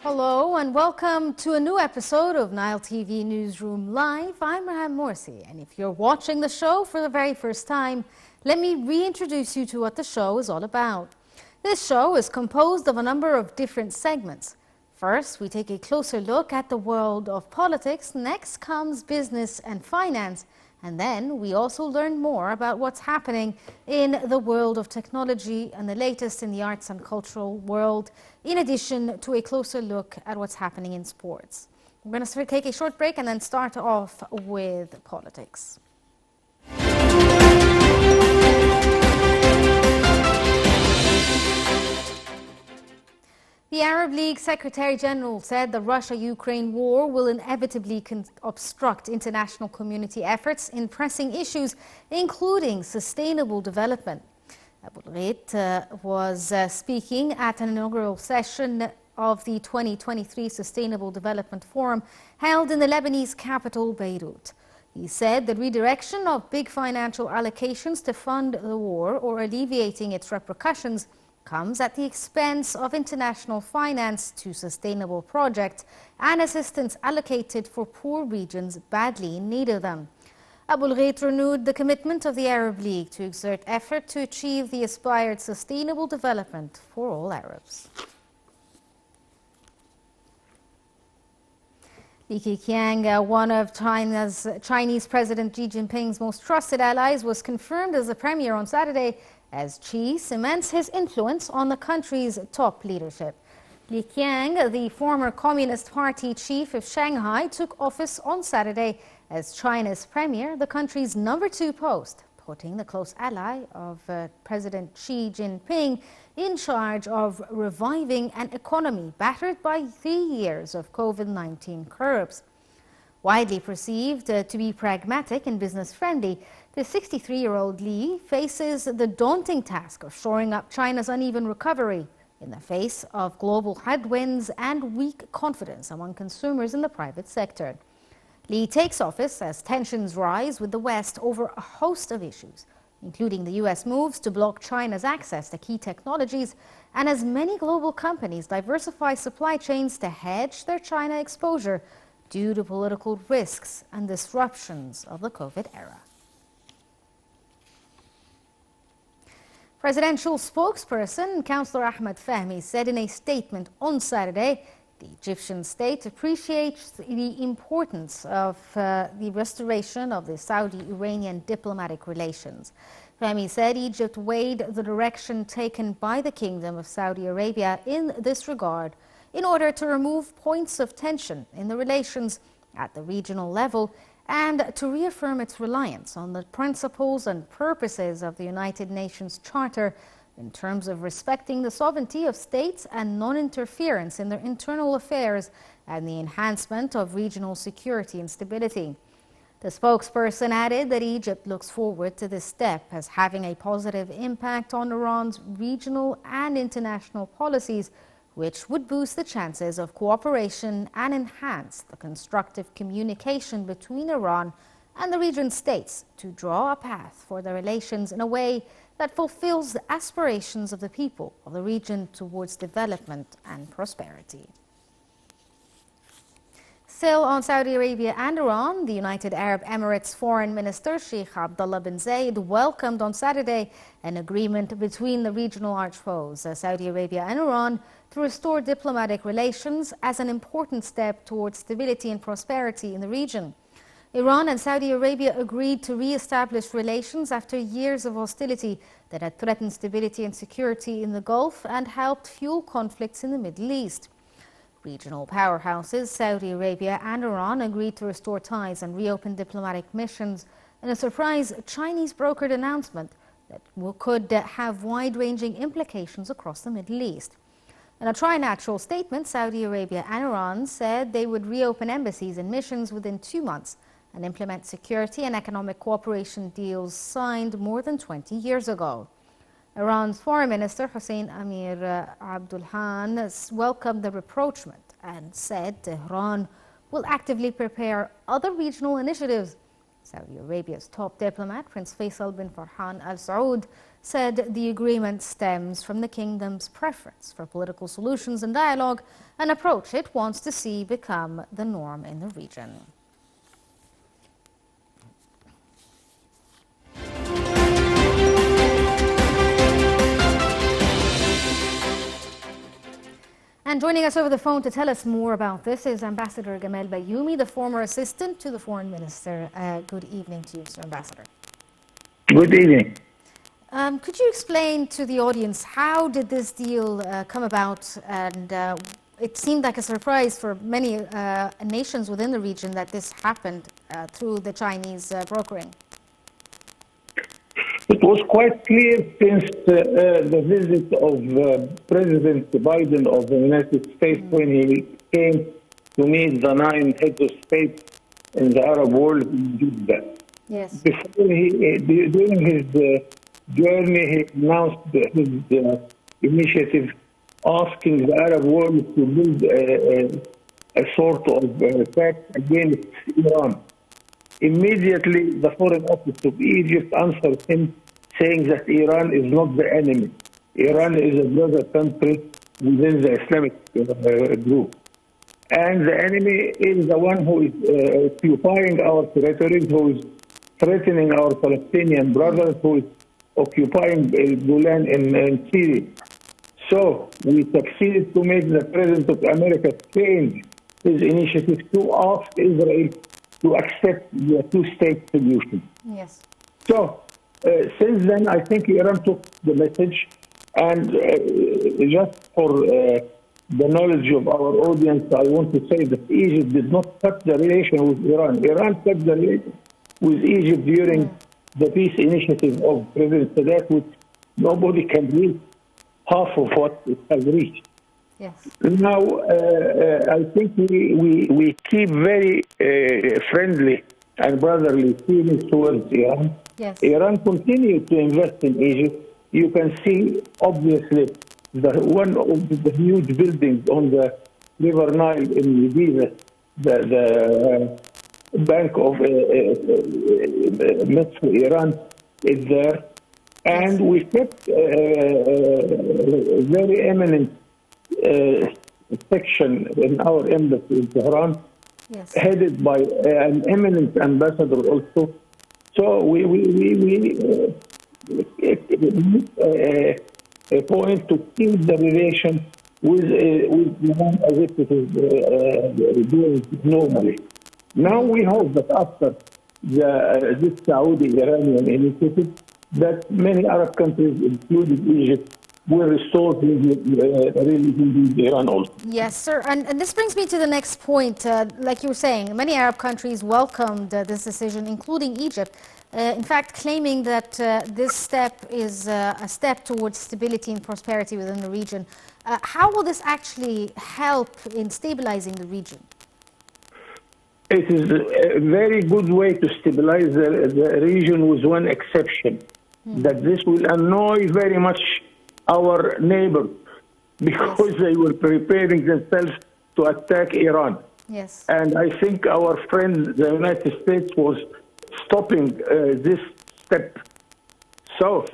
Hello and welcome to a new episode of Nile TV Newsroom Live. I'm Raham Morsi, and if you're watching the show for the very first time, let me reintroduce you to what the show is all about. This show is composed of a number of different segments. First, we take a closer look at the world of politics. Next comes business and finance. And then we also learn more about what's happening in the world of technology and the latest in the arts and cultural world, in addition to a closer look at what's happening in sports. We're going to take a short break and then start off with politics. The Arab League Secretary General said the Russia-Ukraine war will inevitably obstruct international community efforts in pressing issues, including sustainable development. Abu Ghait was speaking at an inaugural session of the 2023 Sustainable Development Forum held in the Lebanese capital, Beirut. He said the redirection of big financial allocations to fund the war or alleviating its repercussions comes at the expense of international finance to sustainable projects and assistance allocated for poor regions badly in need of them. Abu Ghait renewed the commitment of the Arab League to exert effort to achieve the aspired sustainable development for all Arabs. Li Keqiang, one of Chinese President Xi Jinping's most trusted allies, was confirmed as the premier on Saturday as Xi cements his influence on the country's top leadership. Li Keqiang, the former Communist Party chief of Shanghai, took office on Saturday as China's premier, the country's #2 post, putting the close ally of President Xi Jinping in charge of reviving an economy battered by 3 years of COVID-19 curbs. Widely perceived to be pragmatic and business-friendly, the 63-year-old Li faces the daunting task of shoring up China's uneven recovery in the face of global headwinds and weak confidence among consumers in the private sector. Li takes office as tensions rise with the West over a host of issues, including the U.S. moves to block China's access to key technologies and as many global companies diversify supply chains to hedge their China exposure due to political risks and disruptions of the COVID era. Presidential spokesperson Councillor Ahmed Fahmy said in a statement on Saturday the Egyptian state appreciates the importance of the restoration of the Saudi-Iranian diplomatic relations. Fahmy said Egypt weighed the direction taken by the Kingdom of Saudi Arabia in this regard in order to remove points of tension in the relations at the regional level and to reaffirm its reliance on the principles and purposes of the United Nations Charter in terms of respecting the sovereignty of states and non-interference in their internal affairs and the enhancement of regional security and stability. The spokesperson added that Egypt looks forward to this step as having a positive impact on Iran's regional and international policies, which would boost the chances of cooperation and enhance the constructive communication between Iran and the region's states to draw a path for the relations in a way that fulfills the aspirations of the people of the region towards development and prosperity. Still on Saudi Arabia and Iran, the United Arab Emirates Foreign Minister Sheikh Abdullah bin Zayed welcomed on Saturday an agreement between the regional archfoes, Saudi Arabia and Iran, to restore diplomatic relations as an important step towards stability and prosperity in the region. Iran and Saudi Arabia agreed to re-establish relations after years of hostility that had threatened stability and security in the Gulf and helped fuel conflicts in the Middle East. Regional powerhouses, Saudi Arabia and Iran, agreed to restore ties and reopen diplomatic missions in a surprise Chinese-brokered announcement that could have wide-ranging implications across the Middle East. In a trilateral statement, Saudi Arabia and Iran said they would reopen embassies and missions within 2 months and implement security and economic cooperation deals signed more than 20 years ago. Iran's Foreign Minister Hossein Amir Abdulhan welcomed the rapprochement and said Tehran will actively prepare other regional initiatives. Saudi Arabia's top diplomat, Prince Faisal bin Farhan Al Saud, said the agreement stems from the kingdom's preference for political solutions and dialogue, an approach it wants to see become the norm in the region. And joining us over the phone to tell us more about this is Ambassador Gamel Bayoumi, the former assistant to the foreign minister. Good evening to you, Sir Ambassador. Good evening. Could you explain to the audience how did this deal come about? And it seemed like a surprise for many nations within the region that this happened through the Chinese brokering. It was quite clear since the visit of President Biden of the United States when he came to meet the 9 heads of state in the Arab world in Jeddah. Yes. During his journey, he announced his initiative asking the Arab world to build a sort of pact against Iran. Immediately, the Foreign Office of Egypt answered him saying that Iran is not the enemy. Iran is a brother country within the Islamic group. And the enemy is the one who is occupying our territories, who is threatening our Palestinian brothers, who is occupying Golan in Syria. So we succeeded to make the President of America change his initiative to ask Israel to accept the two-state solution. Yes. So since then, I think Iran took the message, and just for the knowledge of our audience, I want to say that Egypt did not cut the relation with Iran. Iran cut the relation with Egypt during the peace initiative of President Sadat, which nobody can reach half of what it has reached. Yes. Now, I think we keep very friendly and brotherly feelings towards Iran. Yes. Iran continues to invest in Egypt. You can see, obviously, one of the huge buildings on the River Nile in Giza, the Bank of Metro Iran is there. And we kept a very eminent section in our embassy in Tehran, yes, headed by an eminent ambassador also. So we a point to keep the relation with Iran as if it is doing normally. Now we hope that after this Saudi-Iranian initiative, that many Arab countries, including Egypt, will restore relations with Iran also. Yes, sir. And this brings me to the next point. Like you were saying, many Arab countries welcomed this decision, including Egypt. In fact, claiming that this step is a step towards stability and prosperity within the region. How will this actually help in stabilizing the region? It is a very good way to stabilize the region, with one exception, that this will annoy very much our neighbors, because they were preparing themselves to attack Iran. Yes. And I think our friend, the United States, was stopping this step. So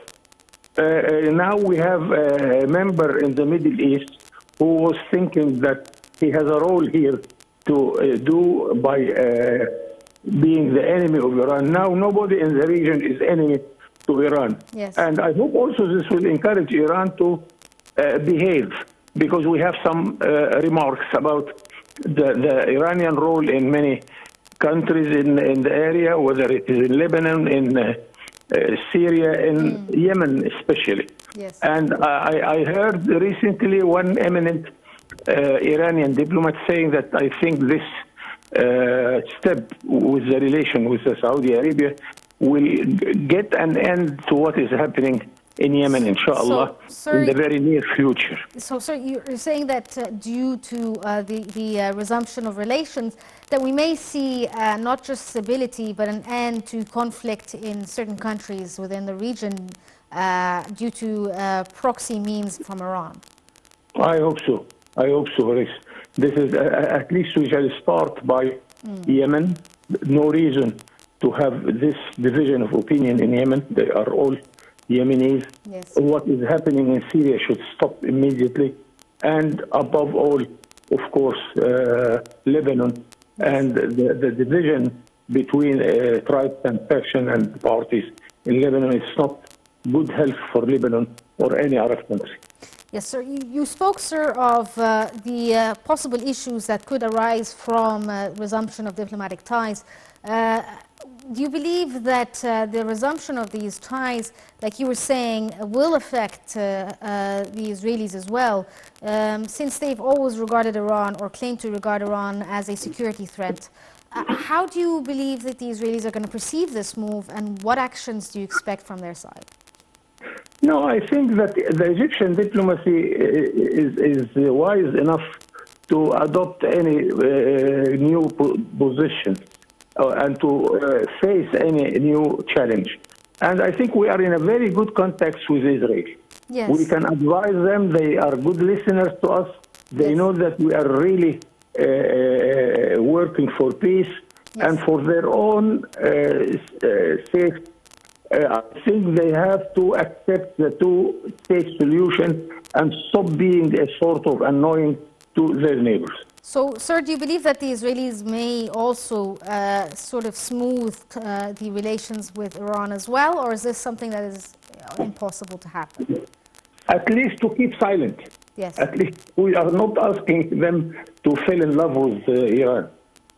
now we have a member in the Middle East who was thinking that he has a role here to do by being the enemy of Iran. Now nobody in the region is enemy to Iran. Yes. And I hope also this will encourage Iran to behave, because we have some remarks about the Iranian role in many countries in the area, whether it is in Lebanon, in Syria, in Yemen especially. Yes. And I heard recently one eminent Iranian diplomat saying that I think this step with the relation with Saudi Arabia will get an end to what is happening in Yemen, inshallah, in the very near future. So, sir, you're saying that due to the resumption of relations, that we may see not just stability, but an end to conflict in certain countries within the region due to proxy means from Iran? I hope so. I hope so, Rex. This is, at least we shall start by Yemen. No reason to have this division of opinion in Yemen. They are all Yemenis. Yes. What is happening in Syria should stop immediately. And above all, of course, Lebanon and the division between tribes and faction and parties in Lebanon is not good health for Lebanon or any Arab country. Yes, sir. You spoke, sir, of the possible issues that could arise from resumption of diplomatic ties. Do you believe that the resumption of these ties, like you were saying, will affect the Israelis as well, since they've always regarded Iran or claimed to regard Iran as a security threat? How do you believe that the Israelis are going to perceive this move, and what actions do you expect from their side? No, I think that the Egyptian diplomacy is wise enough to adopt any new position and to face any new challenge. And I think we are in a very good context with Israel. Yes. We can advise them. They are good listeners to us. They know that we are really working for peace and for their own safety. I think they have to accept the two-state solution and stop being a sort of annoying to their neighbors. So, sir, do you believe that the Israelis may also sort of smooth the relations with Iran as well, or is this something that is impossible to happen? At least to keep silent. Yes. At least we are not asking them to fall in love with Iran,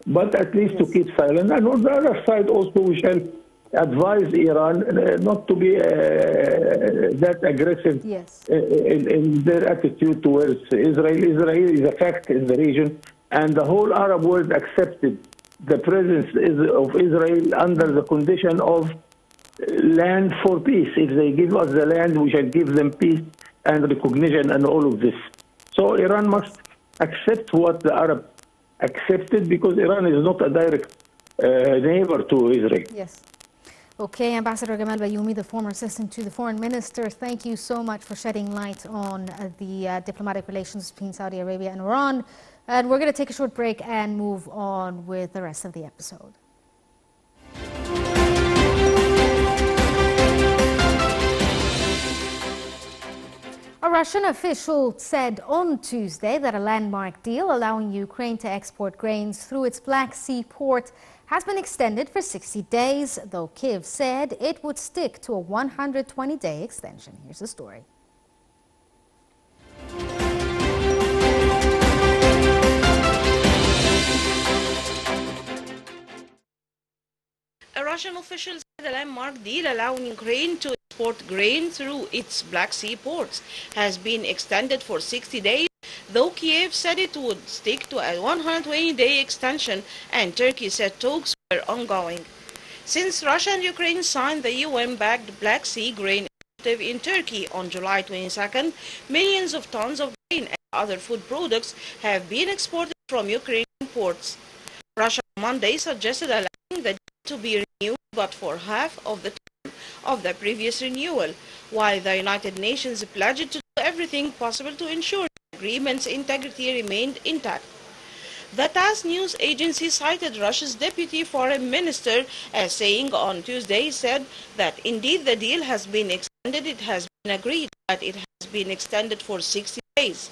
but at least to keep silent. And on the other side also we shall advise Iran not to be that aggressive in their attitude towards Israel. Israel is a fact in the region, and the whole Arab world accepted the presence of Israel under the condition of land for peace. If they give us the land, we shall give them peace and recognition and all of this. So Iran must accept what the Arabs accepted, because Iran is not a direct neighbor to Israel. Yes. Okay, Ambassador Gamal Bayoumi, the former assistant to the foreign minister, thank you so much for shedding light on the diplomatic relations between Saudi Arabia and Iran. And we're going to take a short break and move on with the rest of the episode. A Russian official said on Tuesday that a landmark deal allowing Ukraine to export grains through its Black Sea port has been extended for 60 days, though Kyiv said it would stick to a 120-day extension. Here's the story. A Russian official said a landmark deal allowing Ukraine to export grain through its Black Sea ports has been extended for 60 days, though Kyiv said it would stick to a 120-day extension, and Turkey said talks were ongoing. Since Russia and Ukraine signed the UN-backed Black Sea Grain Initiative in Turkey on July 22nd, millions of tons of grain and other food products have been exported from Ukrainian ports. Russia on Monday suggested allowing the deal to be renewed, but for half of the term of the previous renewal, while the United Nations pledged to do everything possible to ensure the agreement's integrity remained intact. The TASS news agency cited Russia's deputy foreign minister as saying on Tuesday said that indeed the deal has been extended. It has been agreed that it has been extended for 60 days.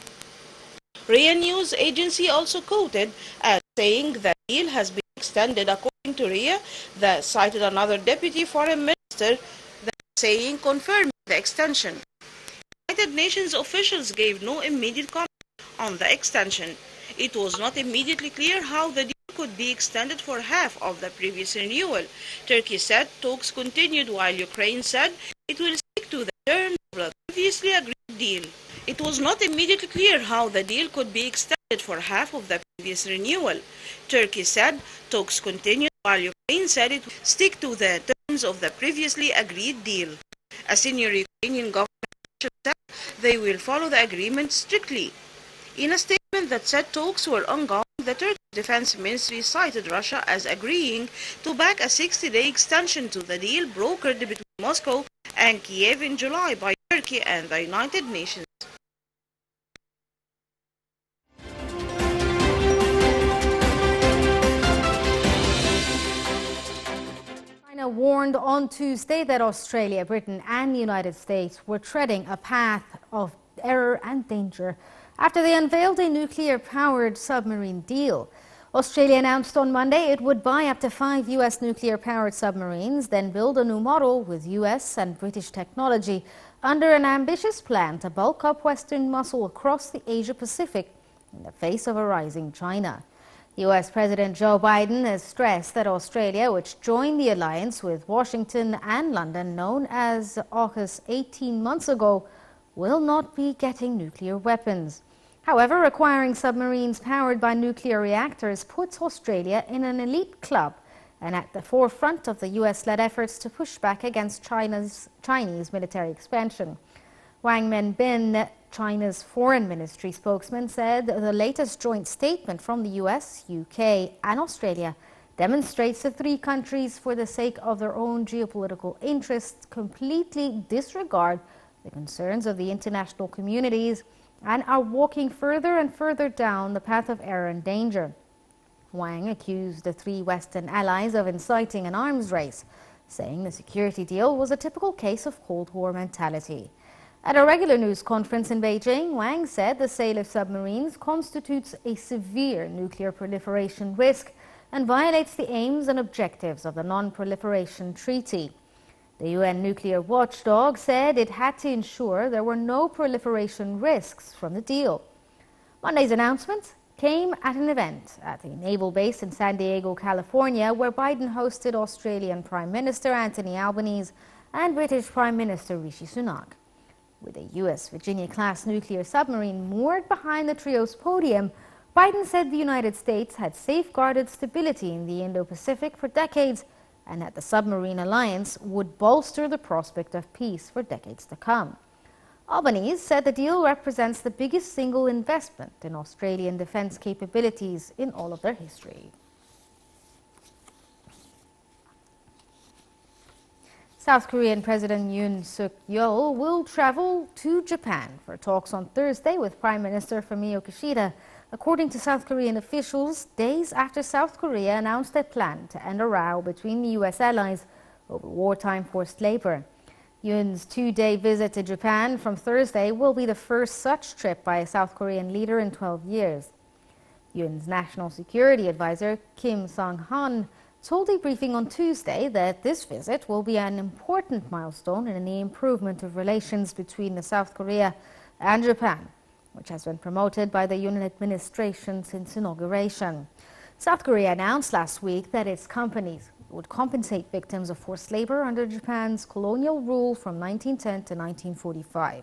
RIA news agency also quoted as saying the deal has been extended. According to RIA, that cited another deputy foreign minister that saying confirming the extension. United Nations officials gave no immediate comment on the extension. It was not immediately clear how the deal could be extended for half of the previous renewal. Turkey said talks continued, while Ukraine said it will stick to the terms of the previously agreed deal. It was not immediately clear how the deal could be extended for half of the previous renewal. Turkey said talks continued, while Ukraine said it will stick to the terms of the previously agreed deal. A senior Ukrainian government said they will follow the agreement strictly. In a statement that said talks were ongoing, the Turkish Defense Ministry cited Russia as agreeing to back a 60-day extension to the deal brokered between Moscow and Kiev in July by Turkey and the United Nations. China warned warned on Tuesday that Australia, Britain and the United States were treading a path of error and danger after they unveiled a nuclear-powered submarine deal. Australia announced on Monday it would buy up to 5 U.S. nuclear-powered submarines, then build a new model with U.S. and British technology under an ambitious plan to bulk up Western muscle across the Asia-Pacific in the face of a rising China. U.S. President Joe Biden has stressed that Australia, which joined the alliance with Washington and London, known as AUKUS 18 months ago, will not be getting nuclear weapons. However, acquiring submarines powered by nuclear reactors puts Australia in an elite club and at the forefront of the U.S.-led efforts to push back against Chinese military expansion. Wang Wenbin, China's foreign ministry spokesman, said the latest joint statement from the US, UK and Australia demonstrates the three countries, for the sake of their own geopolitical interests, completely disregard the concerns of the international communities and are walking further and further down the path of error and danger. Wang accused the three Western allies of inciting an arms race, saying the security deal was a typical case of Cold War mentality. At a regular news conference in Beijing, Wang said the sale of submarines constitutes a severe nuclear proliferation risk and violates the aims and objectives of the Non-Proliferation Treaty. The UN nuclear watchdog said it had to ensure there were no proliferation risks from the deal. Monday's announcement came at an event at the naval base in San Diego, California, where Biden hosted Australian Prime Minister Anthony Albanese and British Prime Minister Rishi Sunak. With a U.S. Virginia-class nuclear submarine moored behind the trio's podium, Biden said the United States had safeguarded stability in the Indo-Pacific for decades and that the submarine alliance would bolster the prospect of peace for decades to come. Albanese said the deal represents the biggest single investment in Australian defence capabilities in all of their history. South Korean President Yoon Suk-yeol will travel to Japan for talks on Thursday with Prime Minister Fumio Kishida, according to South Korean officials, days after South Korea announced a plan to end a row between the U.S. allies over wartime forced labor. Yoon's two-day visit to Japan from Thursday will be the first such trip by a South Korean leader in 12 years. Yoon's national security advisor, Kim Sung-han, told a briefing on Tuesday that this visit will be an important milestone in the improvement of relations between South Korea and Japan, which has been promoted by the Yoon administration since inauguration. South Korea announced last week that its companies would compensate victims of forced labor under Japan's colonial rule from 1910 to 1945,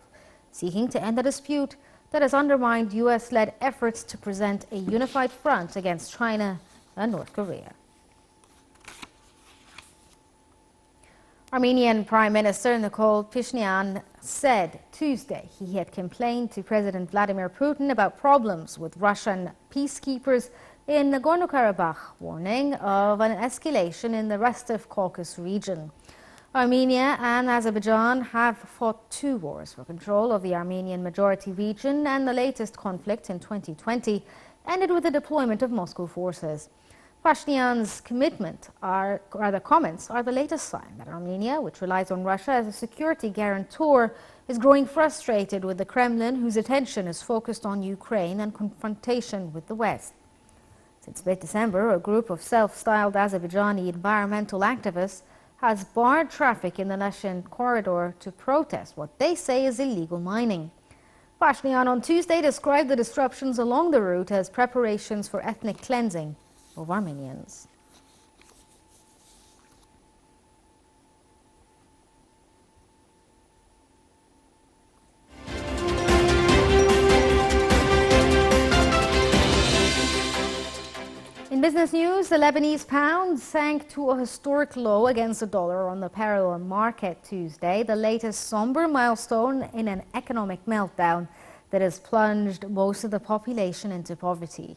seeking to end the dispute that has undermined U.S.-led efforts to present a unified front against China and North Korea. Armenian Prime Minister Nikol Pashinyan said Tuesday he had complained to President Vladimir Putin about problems with Russian peacekeepers in Nagorno-Karabakh, warning of an escalation in the Rostov Caucasus region. Armenia and Azerbaijan have fought two wars for control of the Armenian majority region, and the latest conflict in 2020 ended with the deployment of Moscow forces. Pashinyan's comments are the latest sign that Armenia, which relies on Russia as a security guarantor, is growing frustrated with the Kremlin, whose attention is focused on Ukraine and confrontation with the West. Since mid-December, a group of self-styled Azerbaijani environmental activists has barred traffic in the Lushan corridor to protest what they say is illegal mining. Pashinyan on Tuesday described the disruptions along the route as preparations for ethnic cleansing of Armenians. In business news, the Lebanese pound sank to a historic low against the dollar on the parallel market Tuesday, the latest somber milestone in an economic meltdown that has plunged most of the population into poverty.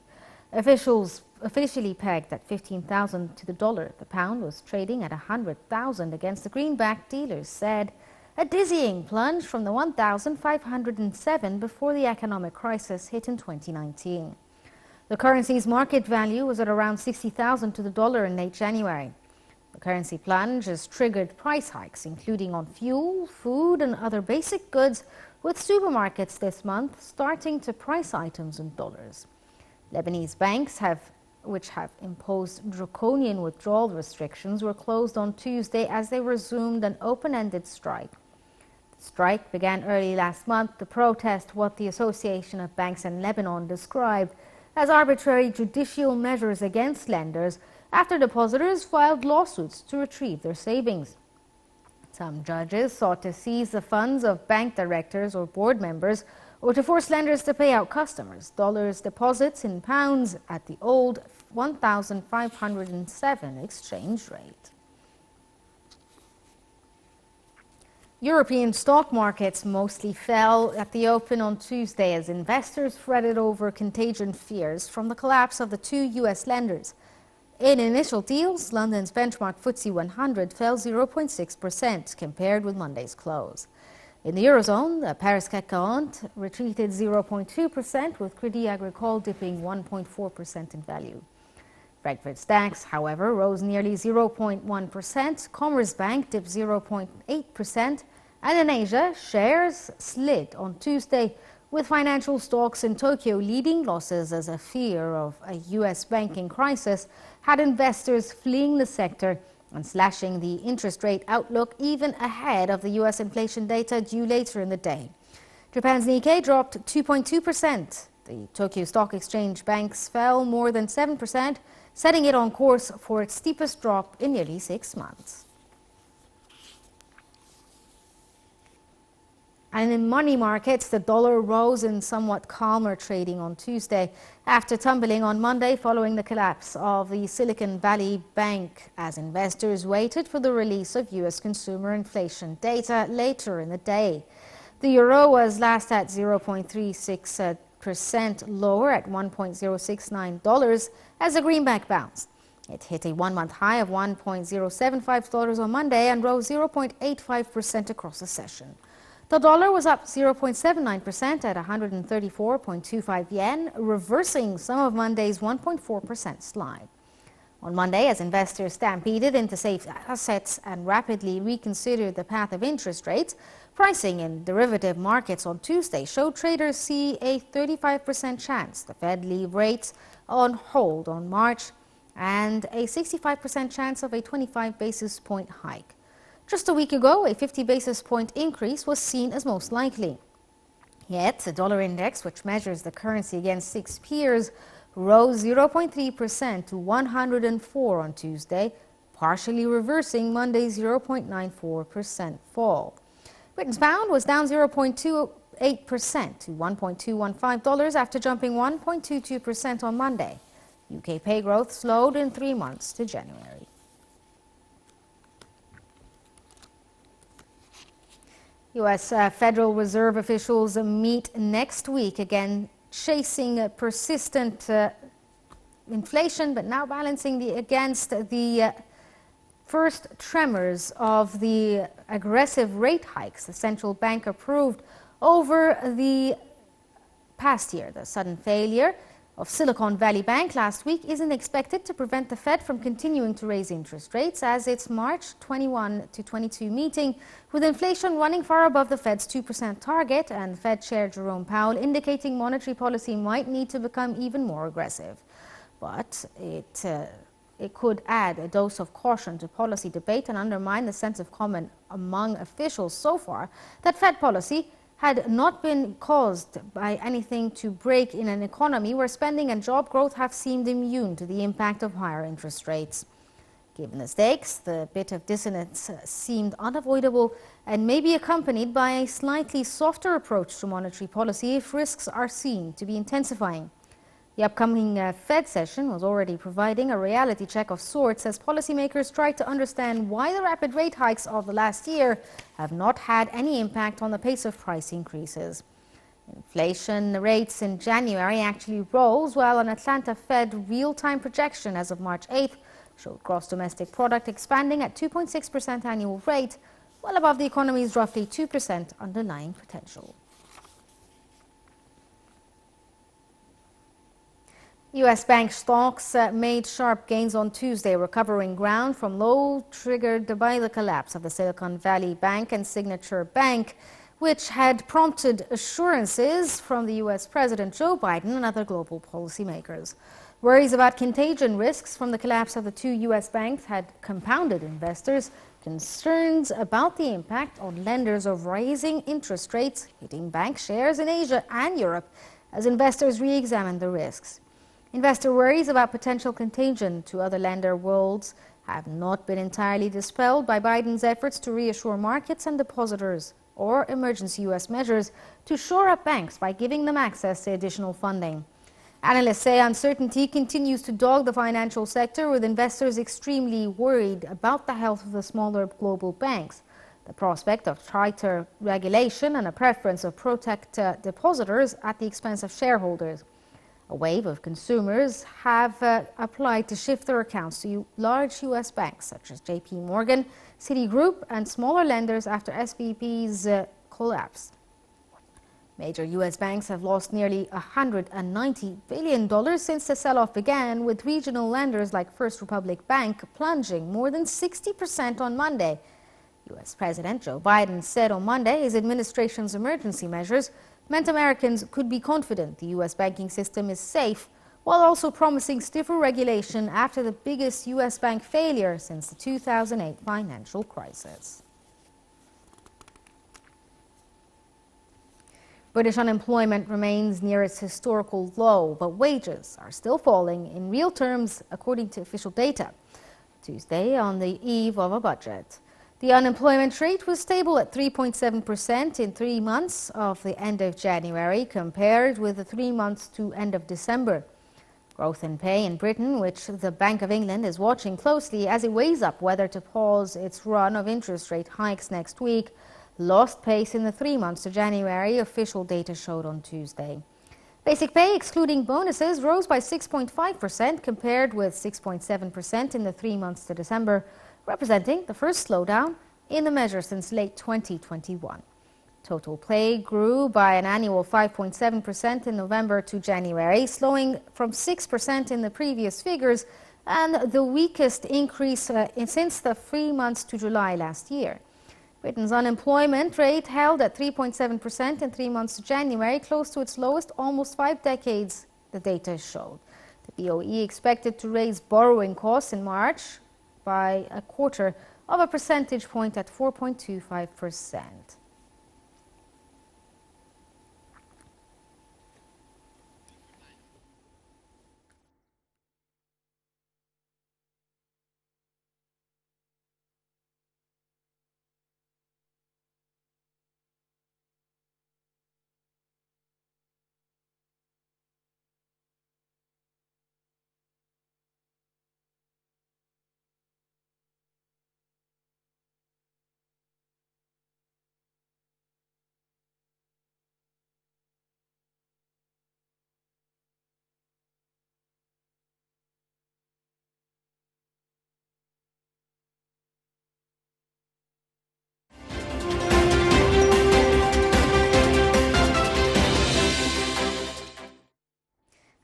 Officials officially pegged at 15,000 to the dollar. The pound was trading at 100,000 against the greenback, dealers said. A dizzying plunge from the 1,507 before the economic crisis hit in 2019. The currency's market value was at around 60,000 to the dollar in late January. The currency plunge has triggered price hikes, including on fuel, food and other basic goods, with supermarkets this month starting to price items in dollars. Lebanese banks which have imposed draconian withdrawal restrictions were closed on Tuesday as they resumed an open-ended strike. The strike began early last month to protest what the Association of Banks in Lebanon described as arbitrary judicial measures against lenders after depositors filed lawsuits to retrieve their savings. Some judges sought to seize the funds of bank directors or board members or to force lenders to pay out customers dollars deposits in pounds at the old 1,507 exchange rate. European stock markets mostly fell at the open on Tuesday as investors fretted over contagion fears from the collapse of the two U.S. lenders. In initial deals, London's benchmark FTSE 100 fell 0.6% compared with Monday's close. In the Eurozone, the Paris CAC 40 retreated 0.2%, with Crédit Agricole dipping 1.4% in value. Frankfurt DAX, however, rose nearly 0.1%, Commerzbank dipped 0.8%, and in Asia, shares slid on Tuesday, with financial stocks in Tokyo leading losses as a fear of a U.S. banking crisis had investors fleeing the sector and slashing the interest rate outlook even ahead of the U.S. inflation data due later in the day. Japan's Nikkei dropped 2.2%. The Tokyo Stock Exchange banks fell more than 7%, setting it on course for its steepest drop in nearly 6 months. And in money markets, the dollar rose in somewhat calmer trading on Tuesday after tumbling on Monday following the collapse of the Silicon Valley Bank as investors waited for the release of U.S. consumer inflation data later in the day. The euro was last at 0.36% lower at $1.069 as the greenback bounced. It hit a one-month high of $1.075 on Monday and rose 0.85% across the session. The dollar was up 0.79% at 134.25 yen, reversing some of Monday's 1.4% slide. On Monday, as investors stampeded into safe assets and rapidly reconsidered the path of interest rates, pricing in derivative markets on Tuesday showed traders see a 35% chance the Fed leave rates on hold on March and a 65% chance of a 25 basis point hike. Just a week ago, a 50 basis point increase was seen as most likely. Yet, the dollar index, which measures the currency against 6 peers, rose 0.3% to 104 on Tuesday, partially reversing Monday's 0.94% fall. Britain's pound was down 0.28% to $1.215 after jumping 1.22% on Monday. UK pay growth slowed in 3 months to January. U.S. Federal Reserve officials meet next week, again chasing persistent inflation, but now balancing against the first tremors of the aggressive rate hikes the central bank approved over the past year. The sudden failure of Silicon Valley Bank last week isn't expected to prevent the Fed from continuing to raise interest rates as its March 21 to 22 meeting, with inflation running far above the Fed's 2% target and Fed Chair Jerome Powell indicating monetary policy might need to become even more aggressive. But it could add a dose of caution to policy debate and undermine the sense of common among officials so far that Fed policy had not been caused by anything to break in an economy where spending and job growth have seemed immune to the impact of higher interest rates. Given the stakes, the bit of dissonance seemed unavoidable and may be accompanied by a slightly softer approach to monetary policy if risks are seen to be intensifying. The upcoming Fed session was already providing a reality check of sorts as policymakers tried to understand why the rapid rate hikes of the last year have not had any impact on the pace of price increases. Inflation rates in January actually rose, while an Atlanta Fed real-time projection as of March 8th showed gross domestic product expanding at 2.6% annual rate, well above the economy's roughly 2% underlying potential. U.S. bank stocks made sharp gains on Tuesday, recovering ground from low triggered by the collapse of the Silicon Valley Bank and Signature Bank, which had prompted assurances from the U.S. President Joe Biden and other global policymakers. Worries about contagion risks from the collapse of the two U.S. banks had compounded investors' concerns about the impact on lenders of rising interest rates hitting bank shares in Asia and Europe as investors re-examined the risks. Investor worries about potential contagion to other lender worlds have not been entirely dispelled by Biden's efforts to reassure markets and depositors or emergency U.S. measures to shore up banks by giving them access to additional funding. Analysts say uncertainty continues to dog the financial sector, with investors extremely worried about the health of the smaller global banks. The prospect of tighter regulation and a preference of protect depositors at the expense of shareholders. A wave of consumers have applied to shift their accounts to large U.S. banks such as J.P. Morgan, Citigroup, and smaller lenders after SVB's collapse. Major U.S. banks have lost nearly $190 billion since the sell-off began, with regional lenders like First Republic Bank plunging more than 60% on Monday. U.S. President Joe Biden said on Monday his administration's emergency measures meant Americans could be confident the U.S. banking system is safe, while also promising stiffer regulation after the biggest U.S. bank failure since the 2008 financial crisis. British unemployment remains near its historical low, but wages are still falling in real terms, according to official data. Tuesday, on the eve of a budget. The unemployment rate was stable at 3.7% in 3 months of the end of January, compared with the 3 months to end of December. Growth in pay in Britain, which the Bank of England is watching closely as it weighs up whether to pause its run of interest rate hikes next week, lost pace in the 3 months to January, official data showed on Tuesday. Basic pay, excluding bonuses, rose by 6.5% compared with 6.7% in the 3 months to December, representing the first slowdown in the measure since late 2021. Total pay grew by an annual 5.7% in November to January, slowing from 6% in the previous figures and the weakest increase since the 3 months to July last year. Britain's unemployment rate held at 3.7% in 3 months to January, close to its lowest almost 5 decades, the data showed. The BOE expected to raise borrowing costs in March by 1/4 of a percentage point at 4.25%.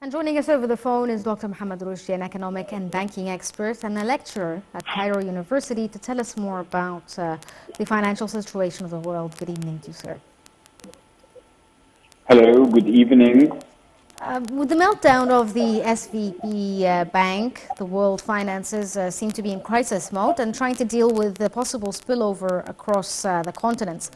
And joining us over the phone is Dr. Mohammed Rushdi, an economic and banking expert and a lecturer at Cairo University, to tell us more about the financial situation of the world. Good evening to you, sir. Hello, good evening. With the meltdown of the SVB bank, the world finances seem to be in crisis mode and trying to deal with the possible spillover across the continents.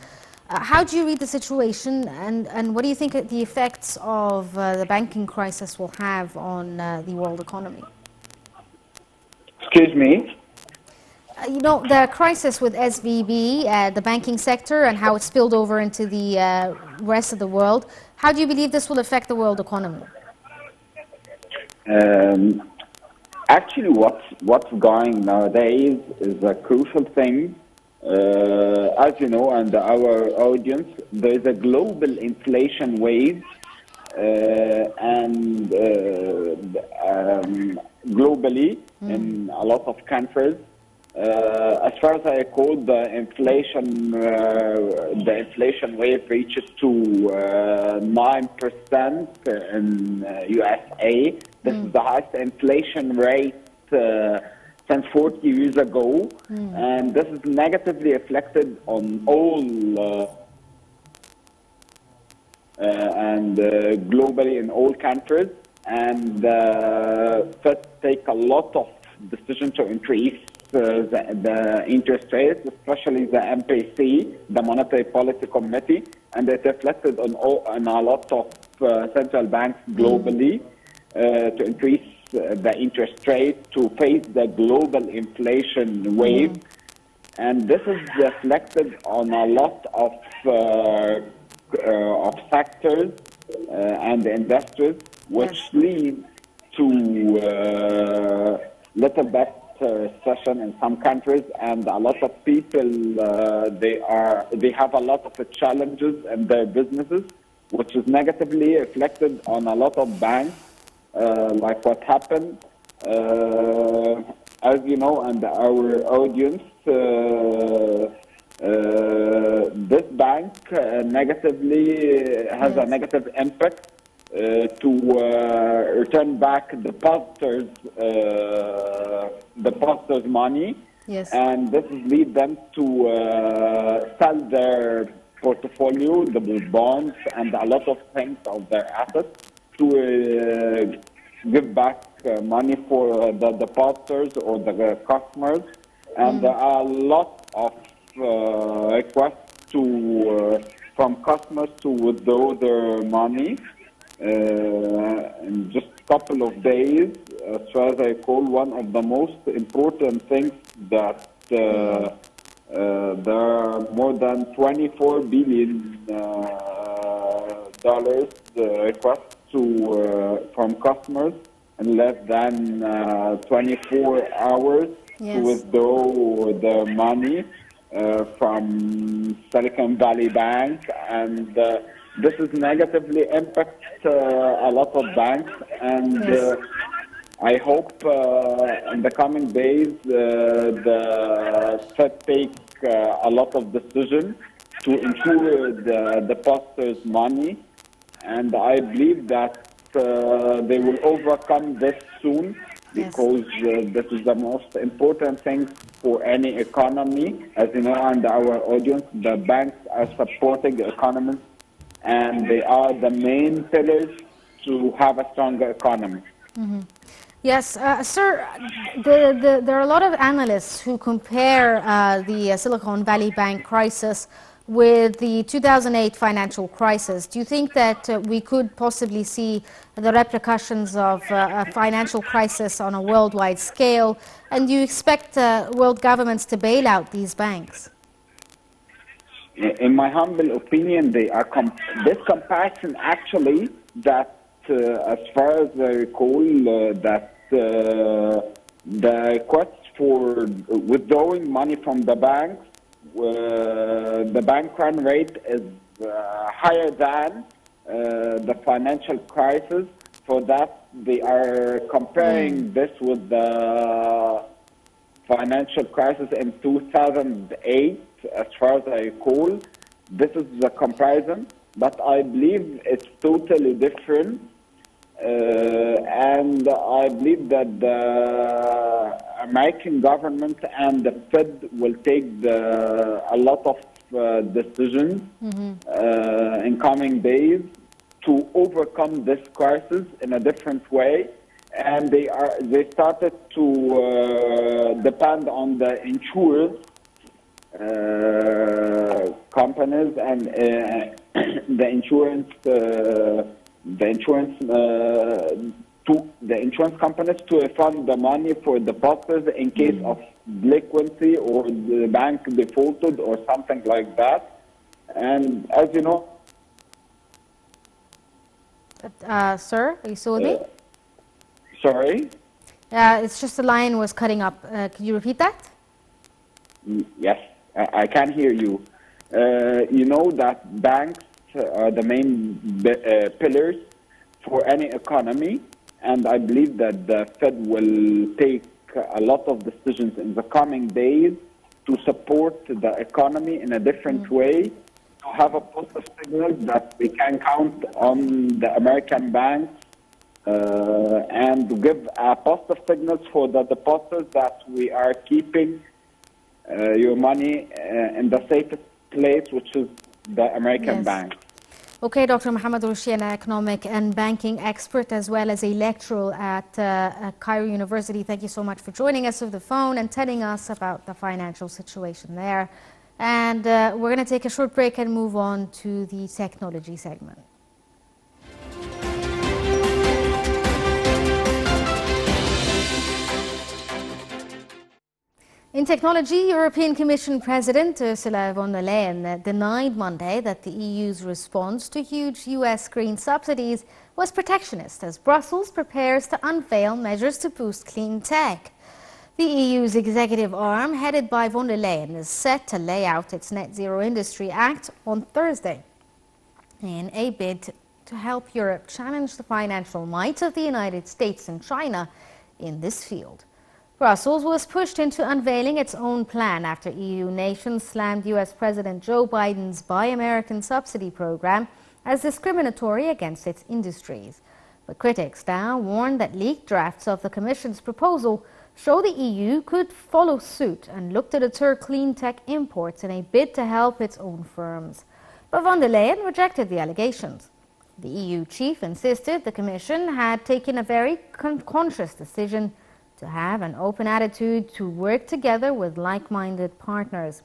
How do you read the situation, and what do you think the effects of the banking crisis will have on the world economy? Excuse me? You know, the crisis with SVB, the banking sector, and how it spilled over into the rest of the world. How do you believe this will affect the world economy? Actually, what's going nowadays is a crucial thing. As you know, and our audience, there is a global inflation wave, and globally in a lot of countries, As far as I recall, the inflation wave reached to 9% in USA. This is the highest inflation rate since 40 years ago, and this is negatively reflected on all and globally in all countries. And Fed take a lot of decision to increase the interest rates, especially the MPC, the Monetary Policy Committee, and it reflected on a lot of central banks globally to increase the interest rate to face the global inflation wave. And this is reflected on a lot of sectors and industries, which leads to little bit recession in some countries, and a lot of people they have a lot of challenges in their businesses, which is negatively reflected on a lot of banks, like what happened. As you know, and our audience, this bank negatively has a negative impact to return back depositors' money, and this lead them to sell their portfolio, the bonds, and a lot of things of their assets to give back money for the depositors or the customers. And there are a lot of requests from customers to withdraw their money. In just a couple of days, as far as I recall, one of the most important things that there are more than $24 billion requests from customers in less than 24 hours to withdraw their money from Silicon Valley Bank, and this is negatively impacts a lot of banks, and I hope in the coming days the Fed take a lot of decision to ensure the depositors' money, and I believe that they will overcome this soon, because this is the most important thing for any economy. As you know, and our audience, the banks are supporting the economy, and they are the main pillars to have a stronger economy. Yes, sir, there are a lot of analysts who compare the Silicon Valley Bank crisis with the 2008 financial crisis. Do you think that we could possibly see the repercussions of a financial crisis on a worldwide scale? And do you expect world governments to bail out these banks? In my humble opinion, they are this comparison actually that, as far as I recall, that the request for withdrawing money from the banks, the bank run rate is higher than the financial crisis. For that, they are comparing this with the financial crisis in 2008. As far as I recall, this is the comparison, but I believe it's totally different. And I believe that the American government and the Fed will take a lot of decisions in coming days to overcome this crisis in a different way. And they started to depend on the insurers companies and the insurance companies to refund the money for depositors in case of delinquency or the bank defaulted or something like that. And as you know, sir, are you still with me? Sorry? It's just the line was cutting up. Could you repeat that? Yes, I can hear you. You know that banks are the main pillars for any economy, and I believe that the Fed will take a lot of decisions in the coming days to support the economy in a different way, to have a positive signal that we can count on the American banks and to give positive signals for the depositors that we are keeping your money in the safest place, which is the American bank. Okay, Dr. Mohammed Rushi, an economic and banking expert as well as a lecturer at Cairo University. Thank you so much for joining us over the phone and telling us about the financial situation there. And we're going to take a short break and move on to the technology segment. In technology, European Commission President Ursula von der Leyen denied Monday that the EU's response to huge US green subsidies was protectionist as Brussels prepares to unveil measures to boost clean tech. The EU's executive arm, headed by von der Leyen, is set to lay out its Net Zero Industry Act on Thursday in a bid to help Europe challenge the financial might of the United States and China in this field. Brussels was pushed into unveiling its own plan after EU nations slammed US President Joe Biden's Buy American subsidy program as discriminatory against its industries. But critics now warn that leaked drafts of the Commission's proposal show the EU could follow suit and look to deter clean tech imports in a bid to help its own firms. But von der Leyen rejected the allegations. The EU chief insisted the Commission had taken a very conscious decision to have an open attitude to work together with like-minded partners.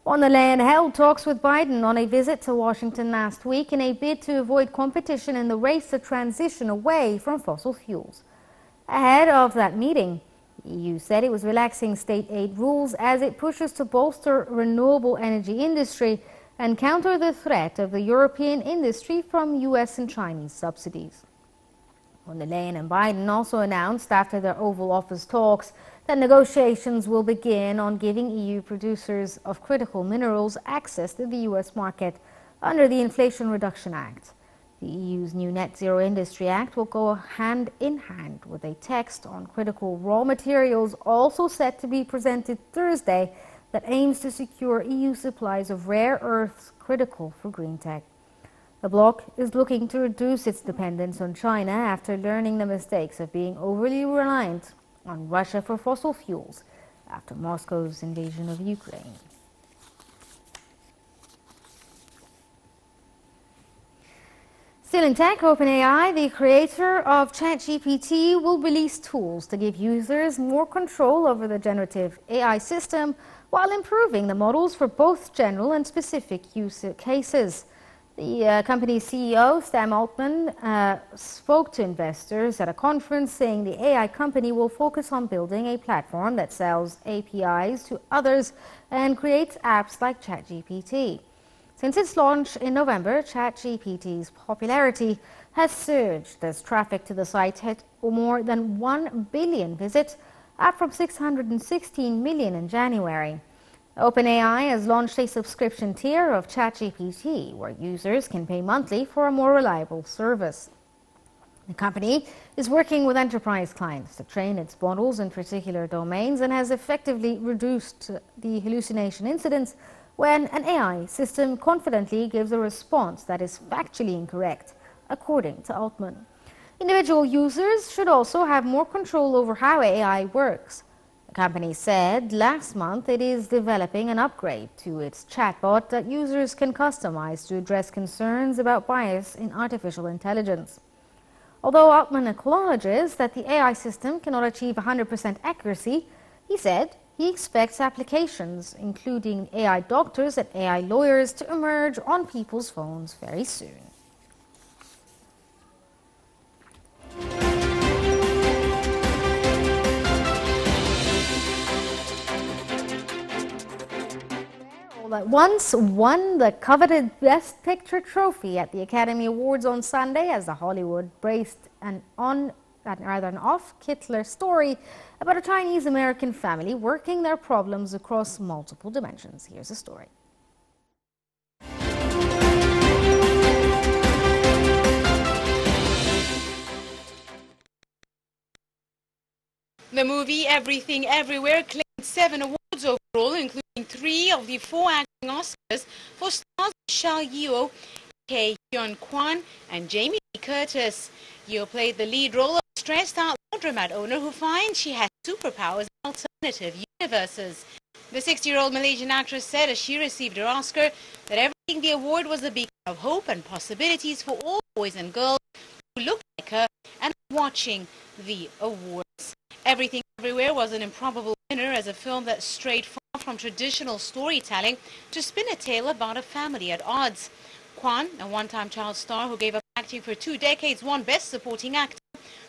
Von der Leyen held talks with Biden on a visit to Washington last week in a bid to avoid competition in the race to transition away from fossil fuels. Ahead of that meeting, the EU said it was relaxing state aid rules as it pushes to bolster renewable energy industry and counter the threat of the European industry from US and Chinese subsidies. Von der Leyen and Biden also announced after their Oval Office talks that negotiations will begin on giving EU producers of critical minerals access to the US market under the Inflation Reduction Act. The EU's new Net Zero Industry Act will go hand in hand with a text on critical raw materials also set to be presented Thursday that aims to secure EU supplies of rare earths critical for green tech. The bloc is looking to reduce its dependence on China after learning the mistakes of being overly reliant on Russia for fossil fuels after Moscow's invasion of Ukraine. Still in tech, OpenAI, the creator of ChatGPT, will release tools to give users more control over the generative AI system while improving the models for both general and specific use cases. The company's CEO, Sam Altman, spoke to investors at a conference saying the AI company will focus on building a platform that sells APIs to others and creates apps like ChatGPT. Since its launch in November, ChatGPT's popularity has surged as traffic to the site hit more than 1 billion visits, up from 616 million in January. OpenAI has launched a subscription tier of ChatGPT where users can pay monthly for a more reliable service. The company is working with enterprise clients to train its models in particular domains and has effectively reduced the hallucination incidents when an AI system confidently gives a response that is factually incorrect, according to Altman. Individual users should also have more control over how AI works. The company said last month it is developing an upgrade to its chatbot that users can customize to address concerns about bias in artificial intelligence. Although Altman acknowledges that the AI system cannot achieve 100% accuracy, he said he expects applications, including AI doctors and AI lawyers, to emerge on people's phones very soon. That once won the coveted Best Picture trophy at the Academy Awards on Sunday as the Hollywood braced an off-Hitler story about a Chinese-American family working their problems across multiple dimensions. Here's the story. The movie Everything Everywhere claimed 7 awards overall, including 3 of the 4 acting Oscars for stars Michelle Yeoh, Tae Hyun Kwan, and Jamie Lee Curtis. Yeoh played the lead role of a stressed-out laundromat owner who finds she has superpowers in alternative universes. The 60-year-old Malaysian actress said as she received her Oscar that Everything the award was a beacon of hope and possibilities for all boys and girls who look like her and are watching the awards. Everything Everywhere was an improbable winner as a film that strayed far from traditional storytelling to spin a tale about a family at odds. Kwan, a one-time child star who gave up acting for 2 decades, won Best Supporting Actor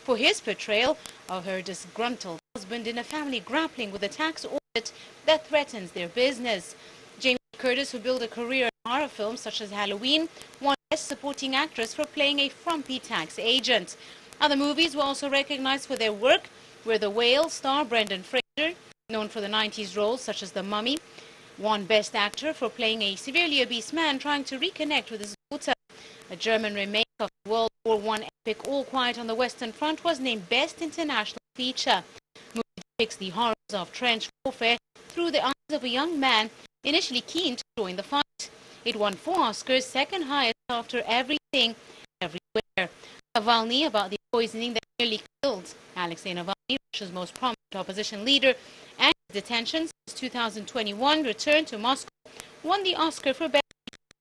for his portrayal of her disgruntled husband in a family grappling with a tax audit that threatens their business. Jamie Lee Curtis, who built a career in horror films such as Halloween, won Best Supporting Actress for playing a frumpy tax agent. Other movies were also recognized for their work, where The Whale star Brendan Fraser, known for the 90s roles such as The Mummy, won Best Actor for playing a severely obese man trying to reconnect with his daughter. A German remake of the World War I epic All Quiet on the Western Front was named Best International Feature. The movie depicts the horrors of trench warfare through the eyes of a young man initially keen to join the fight. It won 4 Oscars, second highest after Everything Everywhere. Navalny, about the poisoning that nearly killed Alexei Navalny, Russia's most prominent opposition leader, and his detention since 2021, returned to Moscow, won the Oscar for Best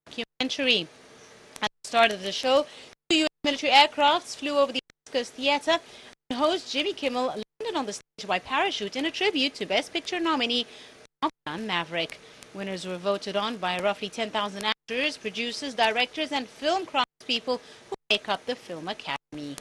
Documentary. At the start of the show, 2 U.S. military aircrafts flew over the Oscars theater, and host Jimmy Kimmel landed on the stage by parachute in a tribute to Best Picture nominee Top Gun Maverick. Winners were voted on by roughly 10,000 actors, producers, directors, and film craftspeople who make up the Film Academy.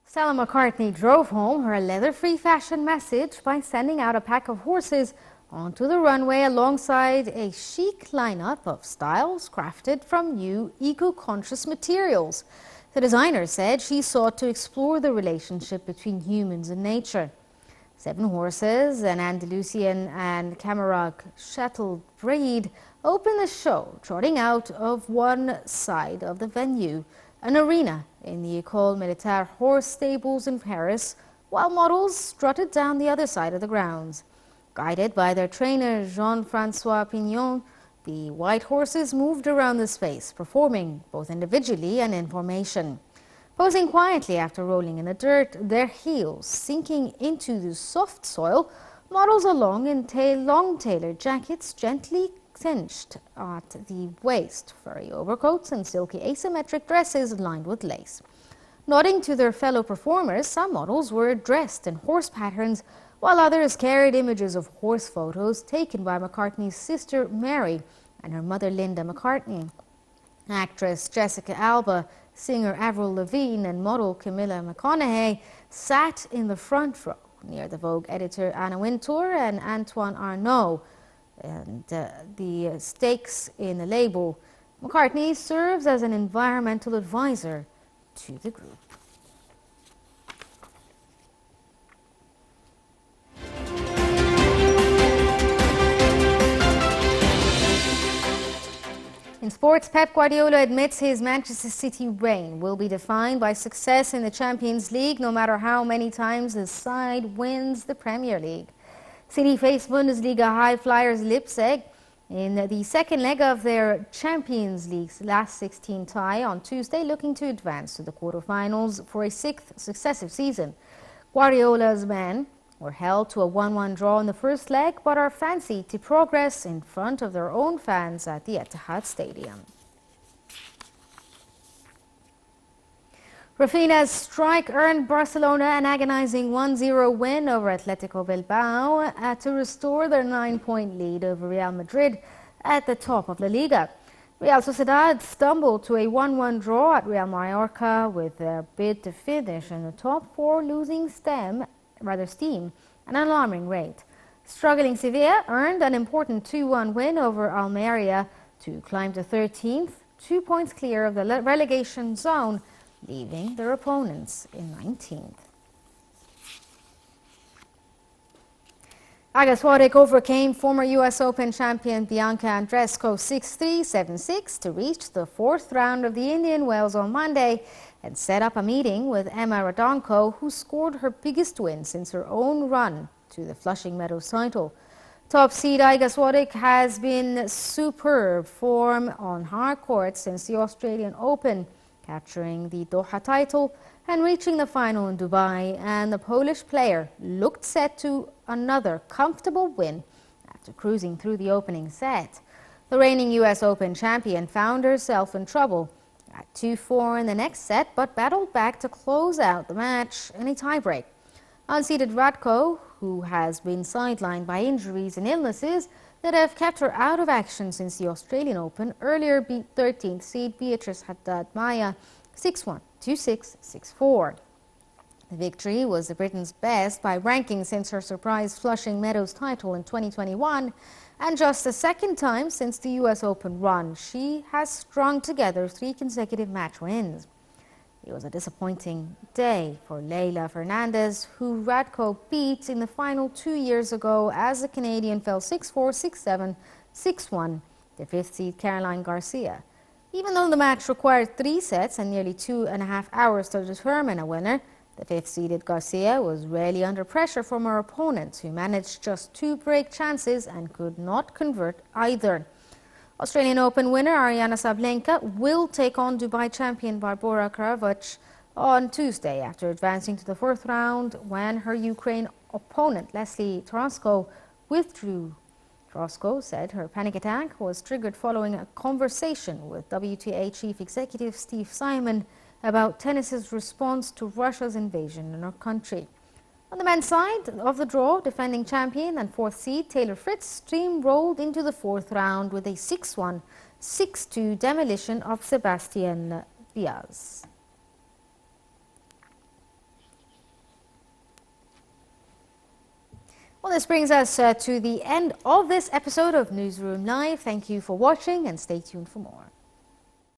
Stella McCartney drove home her leather-free fashion message by sending out a pack of horses onto the runway alongside a chic lineup of styles crafted from new eco-conscious materials. The designer said she sought to explore the relationship between humans and nature. 7 horses, an Andalusian and Camargue shuttle breed, opened the show, trotting out of one side of the venue, an arena in the École Militaire horse stables in Paris, while models strutted down the other side of the grounds. Guided by their trainer Jean-François Pignon, the white horses moved around the space, performing both individually and in formation. Posing quietly after rolling in the dirt, their heels sinking into the soft soil, models along in long tailored jackets gently cinched at the waist, furry overcoats and silky asymmetric dresses lined with lace. Nodding to their fellow performers, some models were dressed in horse patterns, while others carried images of horse photos taken by McCartney's sister Mary and her mother Linda McCartney. Actress Jessica Alba, singer Avril Lavigne and model Camilla McConaughey sat in the front row near the Vogue editor Anna Wintour and Antoine Arnaud. And the stakes in the label. McCartney serves as an environmental advisor to the group. In sports, Pep Guardiola admits his Manchester City reign will be defined by success in the Champions League, no matter how many times the side wins the Premier League. City faced Bundesliga high flyers Leipzig in the second leg of their Champions League's last 16 tie on Tuesday, looking to advance to the quarterfinals for a 6th successive season. Guardiola's men were held to a 1-1 draw in the first leg, but are fancied to progress in front of their own fans at the Etihad Stadium. Rafinha's strike earned Barcelona an agonizing 1-0 win over Atletico Bilbao to restore their 9-point lead over Real Madrid at the top of La Liga. Real Sociedad stumbled to a 1-1 draw at Real Mallorca, with their bid to finish in the top 4 losing steam at an alarming rate. Struggling Sevilla earned an important 2-1 win over Almeria to climb to 13th, 2 points clear of the relegation zone, leaving their opponents in 19th. Iga Swiatek overcame former U.S. Open champion Bianca Andreescu 6-3, 7-6 to reach the fourth round of the Indian Wells on Monday and set up a meeting with Emma Raducanu, who scored her biggest win since her own run to the Flushing Meadows title. Top seed Iga Swiatek has been superb form on hard court since the Australian Open, capturing the Doha title and reaching the final in Dubai, and the Polish player looked set to another comfortable win after cruising through the opening set. The reigning U.S. Open champion found herself in trouble at 2-4 in the next set, but battled back to close out the match in a tiebreak. Unseeded Radko, who has been sidelined by injuries and illnesses that have kept her out of action since the Australian Open, earlier beat 13th seed Beatrice Haddad-Maia 6-1, 2-6, 6-4. The victory was the Britain's best by ranking since her surprise Flushing Meadows title in 2021, and just the second time since the US Open run. She has strung together 3 consecutive match wins. It was a disappointing day for Leylah Fernandez, who Radko beat in the final 2 years ago as the Canadian fell 6-4, 6-7, 6-1 to 5th seed Caroline Garcia. Even though the match required 3 sets and nearly 2.5 hours to determine a winner, the 5th-seeded Garcia was rarely under pressure from her opponent, who managed just 2 break chances and could not convert either. Australian Open winner Aryna Sabalenka will take on Dubai champion Barbora Krajinovic on Tuesday after advancing to the 4th round when her Ukraine opponent Leslie Tarasenko withdrew. Tarasenko said her panic attack was triggered following a conversation with WTA chief executive Steve Simon about tennis's response to Russia's invasion in her country. On the men's side of the draw, defending champion and 4th seed Taylor Fritz steamrolled into the 4th round with a 6-1, 6-2 demolition of Sebastian Diaz. Well, this brings us to the end of this episode of Newsroom Live. Thank you for watching and stay tuned for more.